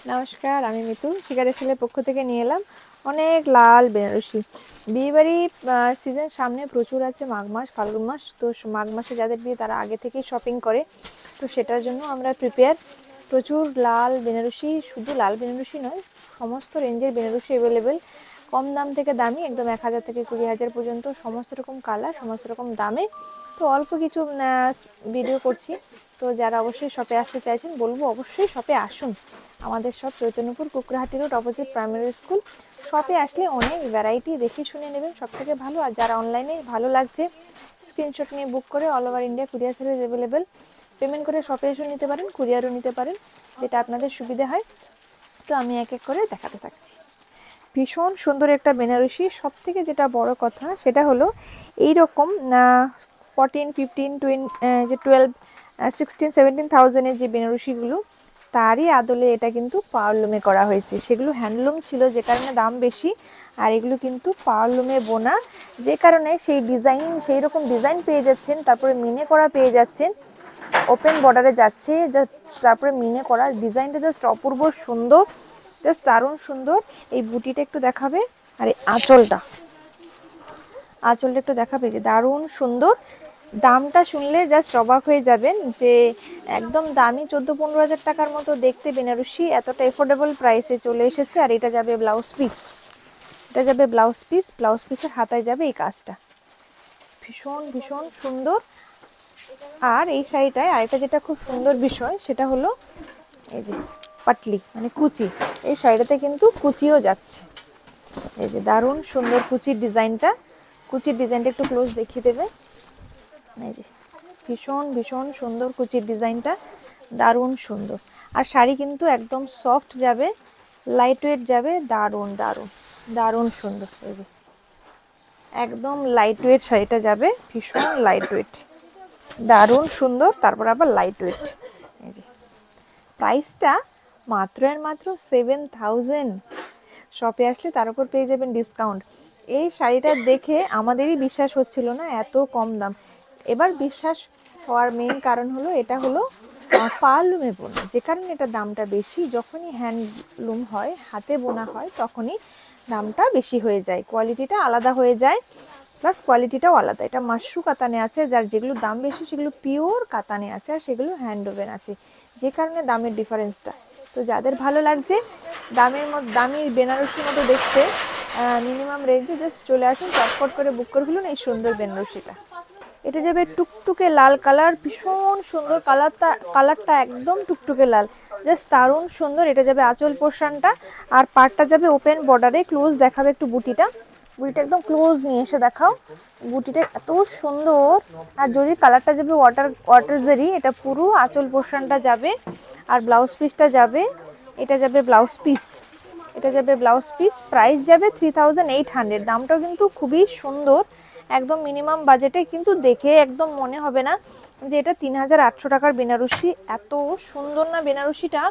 নমস্কার, আমি মিতু শিকারি সেলের পক্ষ থেকে নিয়ে এলাম অনেক লাল বেনারসি। বিয়েবাড়ি সিজন সামনে প্রচুর আছে, মাঘ মাস ফাল্গুন মাস। তো মাঘ মাসে যাদের বিয়ে তারা আগে থেকেই শপিং করে, তো সেটার জন্য আমরা প্রিপেয়ার। প্রচুর লাল বেনারসি, শুধু লাল বেনারসি নয়, সমস্ত রেঞ্জের বেনারসি অ্যাভেলেবেল। কম দাম থেকে দামি, একদম 1000 থেকে 20,000 পর্যন্ত, সমস্ত রকম কালার, সমস্ত রকম দামে। তো অল্প কিছু ভিডিও করছি। তো যারা অবশ্যই শপে আসতে চাইছেন বলবো অবশ্যই শপে আসুন। আমাদের shop Chaitanyapur Kukrahati road, opposite primary school. শপে আসলে অনেক ভ্যারাইটি দেখে শুনে নেবেন, সব থেকে ভালো। আর যারা অনলাইনে ভালো লাগছে স্ক্রিনশট নিয়ে বুক করে all over India courier service available. Payment করে শপে এসে নিতে পারেন, কুরিয়ারও নিতে পারেন, যেটা আপনাদের সুবিধা হয়। তো আমি এক এক করে দেখাতে থাকছি। ভীষণ সুন্দর একটা বেনারসি। সব থেকে যেটা বড় কথা সেটা হলো এইরকম 12 16 17,000-এর যে বেনারসিগুলো, তারই আদলে এটা কিন্তু পাওয়ারলুমে করা হয়েছে। সেগুলো হ্যান্ডলুম ছিল, যে কারণে দাম বেশি। আর এগুলো কিন্তু পাওয়ারলুমে বোনা, যে কারণে সেই রকম ডিজাইন পেয়ে যাচ্ছেন। তারপরে মিনে করা পেয়ে যাচ্ছেন, ওপেন বর্ডারে যাচ্ছে। তারপরে মিনে করা ডিজাইনটা জাস্ট অপূর্ব সুন্দর, জাস্ট দারুণ সুন্দর। এই বুটিটা একটু দেখাবে, আর এই আঁচলটা একটু দেখাবে, যে দারুণ সুন্দর। দামটা শুনলে জাস্ট অবাক হয়ে যাবেন, যে একদম দামি 14-15 হাজার টাকার মতো দেখতে বেনারসি এতটা এফোর্ডেবল প্রাইসে চলে এসেছে। আর এটা যাবে ব্লাউজ পিস, ব্লাউজ পিসের হাতায় যাবে এই কাজটা। ভীষণ ভীষণ সুন্দর। আর এই শাড়িটায় আরেকটা যেটা খুব সুন্দর বিষয় সেটা হলো এই যে পাটলি মানে কুচি। এই শাড়িটাতে কিন্তু কুচিও যাচ্ছে। এই যে দারুণ সুন্দর কুচির ডিজাইনটা একটু ক্লোজ দেখিয়ে দেবে। এই যে ভীষণ ভীষণ সুন্দর কুচির ডিজাইনটা, দারুণ সুন্দর। আর শাড়ি কিন্তু একদম সফট যাবে, লাইট ওয়েট যাবে, দারুণ দারুণ দারুণ সুন্দর। এই যে একদম লাইট ওয়েট শাড়িটা যাবে, ভীষণ লাইট ওয়েট, দারুণ সুন্দর। তারপর আবার লাইট ওয়েট। এই যে প্রাইসটা মাত্র 7,000। শপে আসলে তার উপর পেয়ে যাবেন ডিসকাউন্ট। এই শাড়িটা দেখে আমাদেরই বিশ্বাস হচ্ছিল না, এত কম দাম। এবার বিশ্বাস হওয়ার মেইন কারণ হলো এটা হলো পালুমে বোনা, যে কারণে এটা দামটা বেশি। যখনই হ্যান্ডলুম হয়, হাতে বোনা হয়, তখনই দামটা বেশি হয়ে যায়, কোয়ালিটিটা আলাদা হয়ে যায়, প্লাস কোয়ালিটিটাও আলাদা। এটা মাশরু কাতানে আছে, যার যেগুলো দাম বেশি সেগুলো পিওর কাতানে আছে, আর সেগুলো হ্যান্ড ওভেন আছে, যে কারণে দামের ডিফারেন্সটা। তো যাদের ভালো লাগছে দামি বেনারসির মতো দেখতে, মিনিমাম রেঞ্জে জাস্ট চলে আসুন, চটপট করে বুক করে ফেলুন এই সুন্দর বেনারসিটা। এটা যাবে টুকটুকে লাল কালার, ভীষণ সুন্দর কালারটা একদম টুকটুকে লাল, জাস্ট দারুণ সুন্দর। এটা যাবে আঁচল পোর্শনটা, আর পাড়টা যাবে ওপেন বর্ডারে। ক্লোজ দেখাবে একটু বুটিটা একদম ক্লোজ নিয়ে এসে দেখাও। বুটিটা এত সুন্দর। আর জরির কালারটা যাবে ওয়াটার জরি, এটা পুরো আঁচল পোর্শনটা যাবে। আর ব্লাউজ পিসটা যাবে, এটা যাবে ব্লাউজ পিস। প্রাইস যাবে 3,800। দামটাও কিন্তু খুবই সুন্দর, একদম মিনিমাম বাজেটে, কিন্তু দেখে একদম মনে হবে না যে এটা 3,800 টাকার বেনারসি। এত সুন্দর না বেনারসিটা,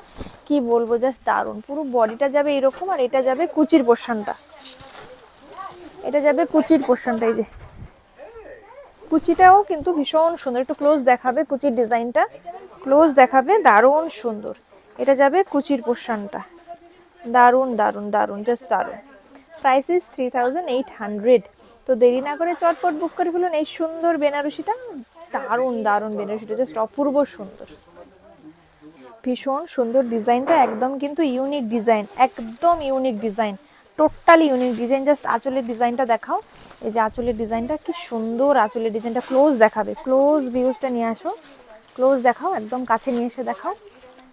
কি বলবো, জাস্ট দারুণ। পুরো বডিটা যাবে এরকম, আর এটা যাবে কুচির পোর্শনটা, এই যে কুচিটাও কিন্তু ভীষণ সুন্দর। একটু ক্লোজ দেখাবে কুচির ডিজাইনটা, দারুণ সুন্দর। এটা যাবে কুচির পোর্শনটা, দারুণ দারুণ দারুণ, জাস্ট দারুণ। Price is 3,800। তো দেরি না করে চটপট বুক করে ফেলুন এই সুন্দর বেনারসিটা। দারুণ দারুণ বেনারসিটা, জাস্ট অপূর্ব সুন্দর, ভীষণ সুন্দর। ডিজাইনটা একদম কিন্তু unique design, totally unique design. Just আঁচলের ডিজাইনটা দেখাও। এই যে আঁচলের ডিজাইনটা কি সুন্দর, আঁচলের ডিজাইনটা ক্লোজ দেখাবে, ক্লোজ ভিউজটা নিয়ে আসো, ক্লোজ দেখাও, একদম কাছে নিয়ে এসে দেখাও।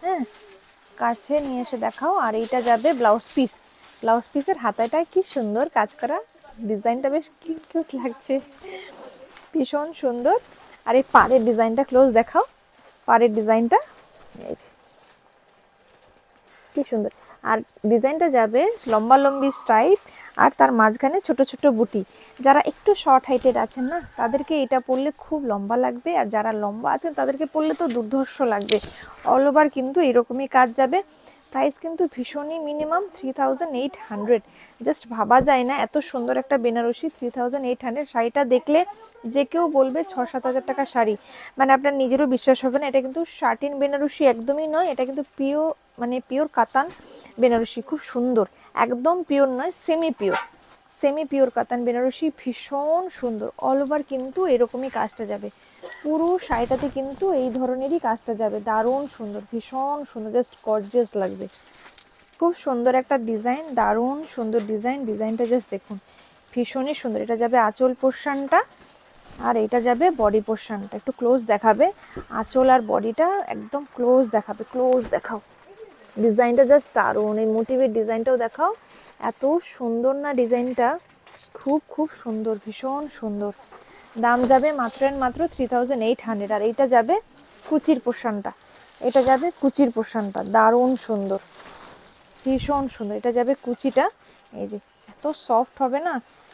হ্যাঁ, কাছে নিয়ে এসে দেখাও। আর এইটা যাবে ব্লাউজ পিসের হাতাটায় কি সুন্দর কাজ করা, ডিজাইনটা বেশ কিউট লাগছে, ভীষণ সুন্দর। আর এই পাড়ের ডিজাইনটা ক্লোজ দেখাও, পাড়ের ডিজাইনটা এই যে কি সুন্দর। আর ডিজাইনটা যাবে লম্বা লম্বি স্ট্রাইপ, আর তার মাঝখানে ছোট ছোট বুটি। যারা একটু শর্ট হাইটেড আছেন না, তাদেরকে এটা পরলে খুব লম্বা লাগবে, আর যারা লম্বা আছেন তাদেরকে পরলে তো দুর্ধর্ষ লাগবে। অল ওভার কিন্তু এরকমই কাজ যাবে। প্রাইস কিন্তু ভীষণই মিনিমাম 3,800। জাস্ট ভাবা যায় না এত সুন্দর একটা বেনারসি 3,800। শাড়িটা দেখলে যে কেউ বলবে 6-7 হাজার টাকার শাড়ি, মানে আপনার নিজেরও বিশ্বাস হবে না। এটা কিন্তু শার্টিন বেনারসি একদমই নয়, এটা কিন্তু মানে পিওর কাতান বেনারসি, খুব সুন্দর, একদম পিওর নয়, সেমি পিওর কাতান বেনারসি, ভীষণ সুন্দর। অল ওভার কিন্তু এরকমই কাজটা যাবে, পুরো শাড়িটাতে কিন্তু এই ধরনেরই কাজটা যাবে, দারুণ সুন্দর, ভীষণ সুন্দর, জাস্ট গর্জিয়াস লাগবে। খুব সুন্দর একটা ডিজাইন, দারুণ সুন্দর ডিজাইন, ডিজাইনটা জাস্ট দেখুন, ভীষণই সুন্দর। এটা যাবে আঁচল পোর্শনটা, আর এটা যাবে বডি পোর্শনটা। একটু ক্লোজ দেখাবে, আঁচল আর বডিটা একদম ক্লোজ দেখাবে, ক্লোজ দেখাও, ডিজাইনটা জাস্ট দারুণ। এই মোটিভের ডিজাইনটাও দেখাও, এত সুন্দর না ডিজাইনটা, খুব খুব সুন্দর, ভীষণ সুন্দর। দাম যাবে মাত্র এন্ড মাত্র 3800। আর এইটা যাবে কুচির পোর্শনটা, এটা যাবে কুচির পোর্শনটা, দারুণ সুন্দর, ভীষণ সুন্দর। এটা যাবে কুচিটা, এই যে এত সফট হবে না,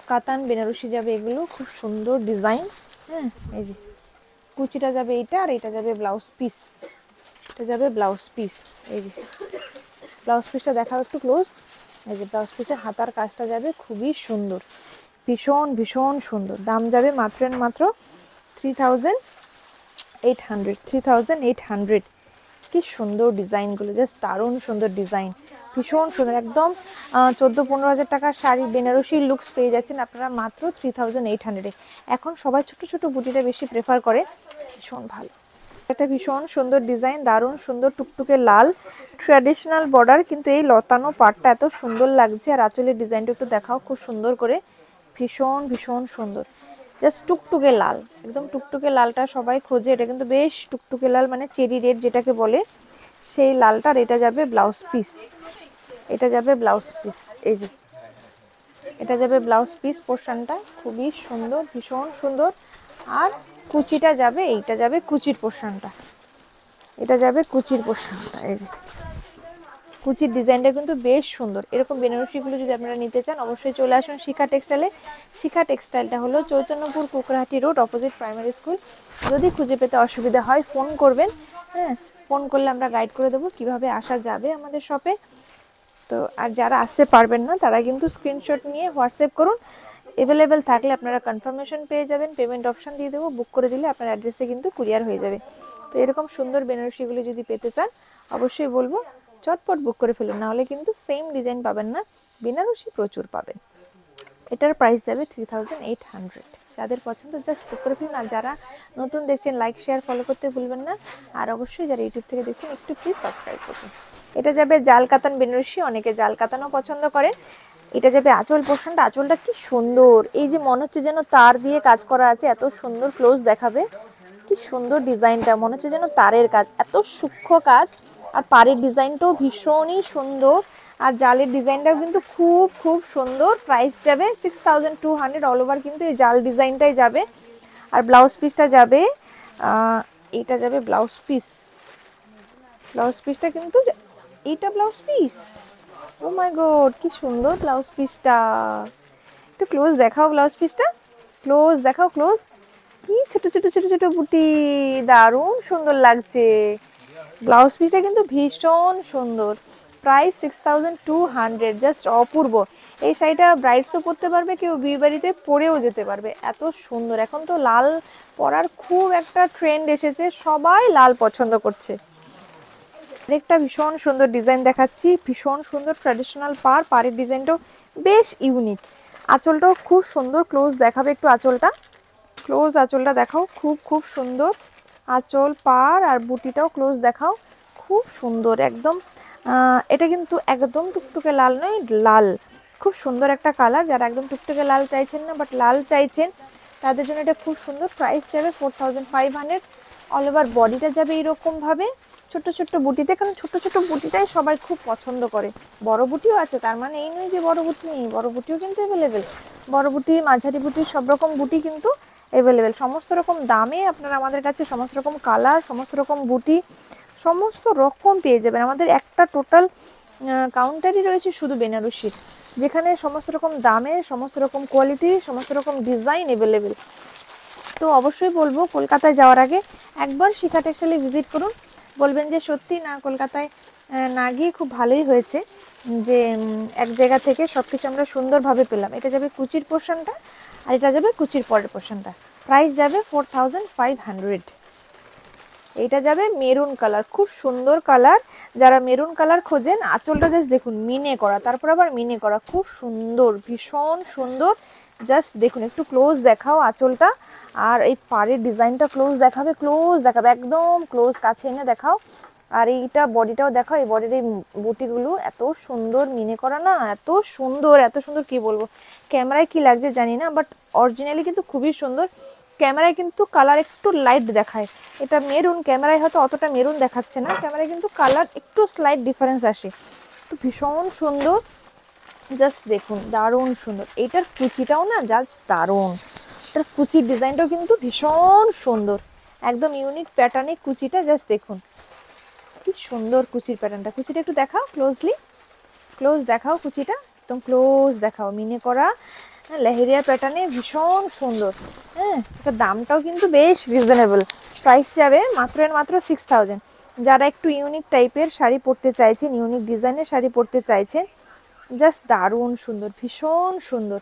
কাতান বেনারসি যাবে এগুলো, খুব সুন্দর ডিজাইন। হ্যাঁ, এই যে কুচিটা যাবে এইটা, আর এটা যাবে ব্লাউজ পিস, এটা যাবে ব্লাউজ পিস। এই যে ব্লাউজ পিসটা দেখাও একটু ক্লোজ, এই যে ব্লাউজ পিসের হাতার কাজটা যাবে খুবই সুন্দর, ভীষণ ভীষণ সুন্দর। দাম যাবে মাত্র এন্ড মাত্র 3800। কি সুন্দর ডিজাইনগুলো, জাস্ট দারুণ সুন্দর ডিজাইন, ভীষণ সুন্দর, একদম 14-15 হাজার টাকার শাড়ি বেনারসি লুকস পেয়ে যাচ্ছেন আপনারা মাত্র 3800-এ। এখন সবাই ছোট ছোট বুটিটা বেশি প্রেফার করে, ভীষণ ভালো একটা ভীষণ সুন্দর ডিজাইন, দারুণ সুন্দর, টুকটুকে লাল, ট্র্যাডিশনাল বর্ডার, কিন্তু এই লতানো পাটটা এত সুন্দর লাগছে। আর আঁচলের ডিজাইনটা একটু দেখাও খুব সুন্দর করে, ভীষণ ভীষণ সুন্দর, জাস্ট টুকটুকে লাল, একদম টুকটুকে লালটা সবাই খোঁজে, এটা কিন্তু বেশ টুকটুকে লাল, মানে চেরি রেড যেটাকে বলে সেই লালটার। এটা যাবে ব্লাউজ পিস, এটা যাবে ব্লাউজ পিস, এই যে এটা যাবে ব্লাউজ পিস পোর্শনটা, খুবই সুন্দর, ভীষণ সুন্দর। আর কুচিটা যাবে, এইটা যাবে কুচির পোর্শনটা, এটা যাবে কুচির পোর্শনটা, এই যে কুচির ডিজাইনটা কিন্তু বেশ সুন্দর। এরকম বেনারসিগুলো যদি আপনারা নিতে চান অবশ্যই চলে আসুন শিখা টেক্সটাইলে। শিখা টেক্সটাইলটা হলো Chaitanyapur Kukrahati road, opposite primary school. যদি খুঁজে পেতে অসুবিধা হয় ফোন করবেন, হ্যাঁ, ফোন করলে আমরা গাইড করে দেবো কিভাবে আসা যাবে আমাদের শপে। তো আর যারা আসতে পারবেন না তারা কিন্তু স্ক্রিনশট নিয়ে হোয়াটসঅ্যাপ করুন, অ্যাভেলেবেল থাকলে আপনারা কনফার্মেশন পেয়ে যাবেন, পেমেন্ট অপশন দিয়ে দেবো, বুক করে দিলে আপনার অ্যাড্রেসে কিন্তু কুরিয়ার হয়ে যাবে। তো এরকম সুন্দর বেনারসিগুলো যদি পেতে চান অবশ্যই বলবো চটপট বুক করে ফেলুন, নাহলে কিন্তু সেম ডিজাইন পাবেন না, বেনারসি প্রচুর পাবেন। এটার প্রাইস যাবে 3800। যাদের পছন্দ জাস্ট বুক করে ফেলুন। আর যারা নতুন দেখছেন লাইক শেয়ার ফলো করতে ভুলবেন না, আর অবশ্যই যারা ইউটিউব থেকে দেখছেন একটু প্লিজ সাবস্ক্রাইব করুন। এটা যাবে জাল কাতান বেনারসি, অনেকে জাল কাতানও পছন্দ করে। এটা যাবে আঁচল পোর্শনটা, আঁচলটা কি সুন্দর, এই যে মনে হচ্ছে যেন তার দিয়ে কাজ করা আছে, এত সুন্দর, ক্লোজ দেখাবে, কি সুন্দর ডিজাইনটা, মনে হচ্ছে যেন তারের কাজ, এত সূক্ষ্ম কাজ। আর পাড়ের ডিজাইনটাও ভীষণই সুন্দর, আর জালের ডিজাইনটাও কিন্তু খুব খুব সুন্দর। প্রাইস যাবে 6200, অল ওভার কিন্তু এই জাল ডিজাইনটাই যাবে। আর ব্লাউজ পিসটা যাবে, এইটা যাবে ব্লাউজ পিস, ব্লাউজ পিসটা কিন্তু এইটা ব্লাউজ পিস, ও মাই গড কি সুন্দর ব্লাউজ পিসটা, একটু ক্লোজ দেখাও ব্লাউজ পিসটা, ক্লোজ দেখাও ক্লোজ, কি ছোট ছোট ছোট ছোট বুটি, দারুণ সুন্দর লাগছে। ব্লাউজ পিসটা কিন্তু ভীষণ সুন্দর, প্রাইস 6200, জাস্ট অপূর্ব। এই শাড়িটা ব্রাইডসও পরতে পারবে, কেউ বিয়ে বাড়িতে পরেও যেতে পারবে, এত সুন্দর। এখন তো লাল পরার খুব একটা ট্রেন্ড এসেছে, সবাই লাল পছন্দ করছে। আরেকটা ভীষণ সুন্দর ডিজাইন দেখাচ্ছি, ভীষণ সুন্দর ট্র্যাডিশনাল পাড়ের ডিজাইনটাও বেশ ইউনিক, আঁচলটাও খুব সুন্দর, ক্লোজ দেখাবে একটু আঁচলটা, ক্লোজ আঁচলটা দেখাও, খুব খুব সুন্দর আঁচল, পাড় আর বুটিটাও ক্লোজ দেখাও, খুব সুন্দর একদম। এটা কিন্তু একদম টুকটুকে লাল নয়, লাল, খুব সুন্দর একটা কালার। যারা একদম টুকটুকে লাল চাইছেন না বাট লাল চাইছেন তাদের জন্য এটা খুব সুন্দর। প্রাইস যাবে 4500। অল ওভার বডিটা যাবে এইরকম ভাবে ছোট ছোট বুটিতে, কারণ ছোট ছোট বুটিটাই সবাই খুব পছন্দ করে। বড় বুটিও আছে, তার মানে এই নয় যে বড় বুটি নেই, বড় বুটিও কিন্তু অ্যাভেলেবেল, বড় বুটি মাঝারি বুটি সব রকম বুটি কিন্তু অ্যাভেলেবেল। সমস্ত রকম দামে আপনারা আমাদের কাছে সমস্ত রকম কালার, সমস্ত রকম বুটি, সমস্ত রকম পেয়ে যাবেন। আমাদের একটা টোটাল কাউন্টারই রয়েছে শুধু বেনারসির, যেখানে সমস্ত রকম দামে, সমস্ত রকম কোয়ালিটি, সমস্ত রকম ডিজাইন অ্যাভেলেবেল। তো অবশ্যই বলবো কলকাতায় যাওয়ার আগে একবার শিখা টেক্সটাইলে ভিজিট করুন, বলবেন যে সত্যি না কলকাতায় না গিয়ে খুব ভালোই হয়েছে যে এক জায়গা থেকে সবকিছু আমরা সুন্দরভাবে পেলাম। এটা যাবে কুচির পোর্শনটা, আর এটা যাবে কুচির পরের পোর্শনটা। প্রাইস যাবে 4500। এইটা যাবে মেরুন কালার, খুব সুন্দর কালার। যারা মেরুন কালার খোঁজেন, আঁচলটা জাস্ট দেখুন মিনে করা, তারপর আবার মিনে করা, খুব সুন্দর, ভীষণ সুন্দর। জাস্ট দেখুন, একটু ক্লোজ দেখাও আঁচলটা, আর এই পাড়ের ডিজাইনটা ক্লোজ দেখাবে, ক্লোজ দেখাবে, একদম ক্লোজ কাছে এনে দেখাও। আর এইটা বডিটাও দেখাও, এই বডির এই বুটিগুলো এত সুন্দর মিনে করা না, এত সুন্দর, এত সুন্দর কি বলবো। ক্যামেরায় কি লাগছে জানি না, বাট অরিজিনালি কিন্তু খুবই সুন্দর। ক্যামেরায় কিন্তু কালার একটু লাইট দেখায়, এটা মেরুন, ক্যামেরায় হয়তো অতটা মেরুন দেখাচ্ছে না, ক্যামেরায় কিন্তু কালার একটু স্লাইট ডিফারেন্স আসে। তো ভীষণ সুন্দর, জাস্ট দেখুন, দারুণ সুন্দর। এটার কুচিটাও না জাস্ট দারুণ, এটার কুচির ডিজাইনটাও কিন্তু ভীষণ সুন্দর, একদম ইউনিক প্যাটার্নে কুচিটা, জাস্ট দেখুন কি সুন্দর কুচির প্যাটার্নটা। কুচিটা একটু দেখাও ক্লোজলি, ক্লোজ দেখাও কুচিটা, একদম ক্লোজ দেখাও, মিনে করা লেহেরিয়া প্যাটার্নে, ভীষণ সুন্দর। হ্যাঁ, এটা দামটাও কিন্তু বেশ রিজনেবল, প্রাইস যাবে মাত্র এর মাত্র 6000। যারা একটু ইউনিক টাইপের শাড়ি পরতে চাইছেন, ইউনিক ডিজাইনের শাড়ি পরতে চাইছেন, জাস্ট দারুণ সুন্দর, ভীষণ সুন্দর।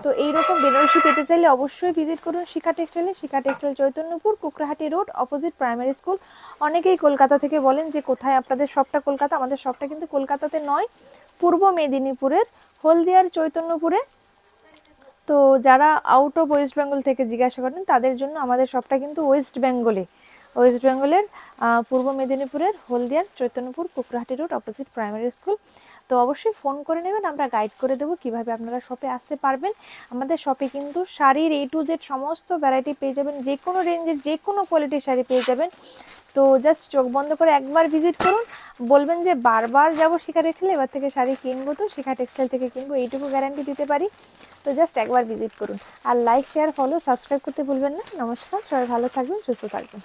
তো এইরকম বেনারসি পেতে চাইলে অবশ্যই ভিজিট করুন শিখা টেক্সটাইলে। Shikha textile Chaitanyapur, Kukrahati road, opposite primary school. অনেকেই কলকাতা থেকে বলেন যে কোথায় আপনাদের শপটা, কলকাতা। আমাদের শপটা কিন্তু কলকাতাতে নয়, পূর্ব মেদিনীপুরের হলদিয়ার চৈতন্যপুরে। তো যারা আউট অফ ওয়েস্ট বেঙ্গল থেকে জিজ্ঞাসা করেন তাদের জন্য আমাদের শপটা কিন্তু ওয়েস্ট বেঙ্গলে, ওয়েস্ট বেঙ্গলের পূর্ব মেদিনীপুরের হলদিয়ার Chaitanyapur, Kukrahati road, opposite primary school. তো অবশ্যই ফোন করে নেবেন, আমরা গাইড করে দেবো কিভাবে আপনারা শপে আসতে পারবেন। আমাদের শপে কিন্তু শাড়ির A to Z সমস্ত ভ্যারাইটি পেয়ে যাবেন, যে কোনো রেঞ্জের যে কোনো কোয়ালিটির শাড়ি পেয়ে যাবেন। তো জাস্ট চোখ বন্ধ করে একবার ভিজিট করুন, বলবেন যে বারবার যাবো শিখা টেক্সটাইল, এবার থেকে শাড়ি কিনবো তো শিখা টেক্সটাইল থেকে কিনবো, এইটুকু গ্যারান্টি দিতে পারি। তো জাস্ট একবার ভিজিট করুন, আর লাইক, শেয়ার, ফলো, সাবস্ক্রাইব করতে ভুলবেন না। নমস্কার, সবাই ভালো থাকবেন, সুস্থ থাকবেন।